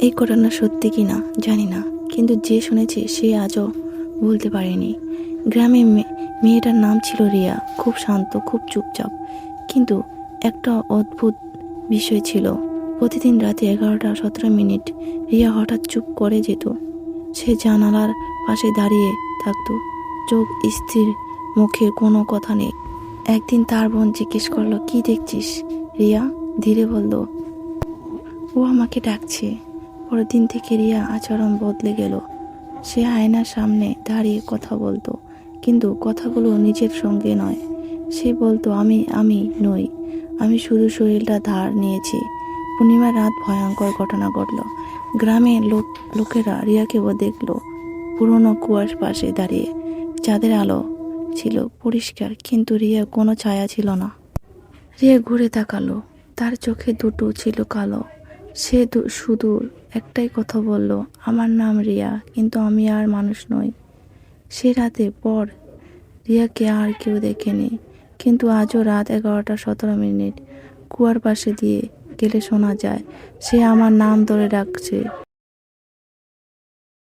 এই ঘটনা সত্যি কি না জানি না, কিন্তু যে শুনেছে সে আজও বলতে পারেনি। গ্রামে মেয়েটার নাম ছিল রিয়া। খুব শান্ত, খুব চুপচাপ। কিন্তু একটা অদ্ভুত বিষয় ছিল, প্রতিদিন রাতে 11টা 17 মিনিট রিয়া হঠাৎ চুপ করে যেত। সে জানালার পাশে দাঁড়িয়ে থাকতো, চোখ স্থির, মুখে কোনো কথা নেই। একদিন তার বোন জিজ্ঞেস করলো, কি দেখছিস? রিয়া ধীরে বলল, ও আমাকে ডাকছে। পরের দিন থেকে রিয়া আচরণ বদলে গেল। সে আয়নার সামনে দাঁড়িয়ে কথা বলতো, কিন্তু কথাগুলো নিজের সঙ্গে নয়। সে বলতো, আমি নই, আমি শুধু শরীরটা ধার নিয়েছি। পূর্ণিমার রাত ভয়ঙ্কর ঘটনা ঘটল। গ্রামের লোকেরা রিয়াকে দেখলো পুরনো কুয়ার পাশে দাঁড়িয়ে। চাঁদের আলো ছিল পরিষ্কার, কিন্তু রিয়া কোনো ছায়া ছিল না। রিয়া ঘুরে তাকালো, তার চোখে দুটো ছিল কালো। সে শুধু একটাই কথা বলল, আমার নাম রিয়া, কিন্তু আমি আর মানুষ নই। সে রাতে পর রিয়াকে আর কেউ দেখেনি, কিন্তু আজও রাত 11টা 17 মিনিট কুয়ার পাশে দিয়ে গেলে শোনা যায় সে আমার নাম ধরে ডাকছে।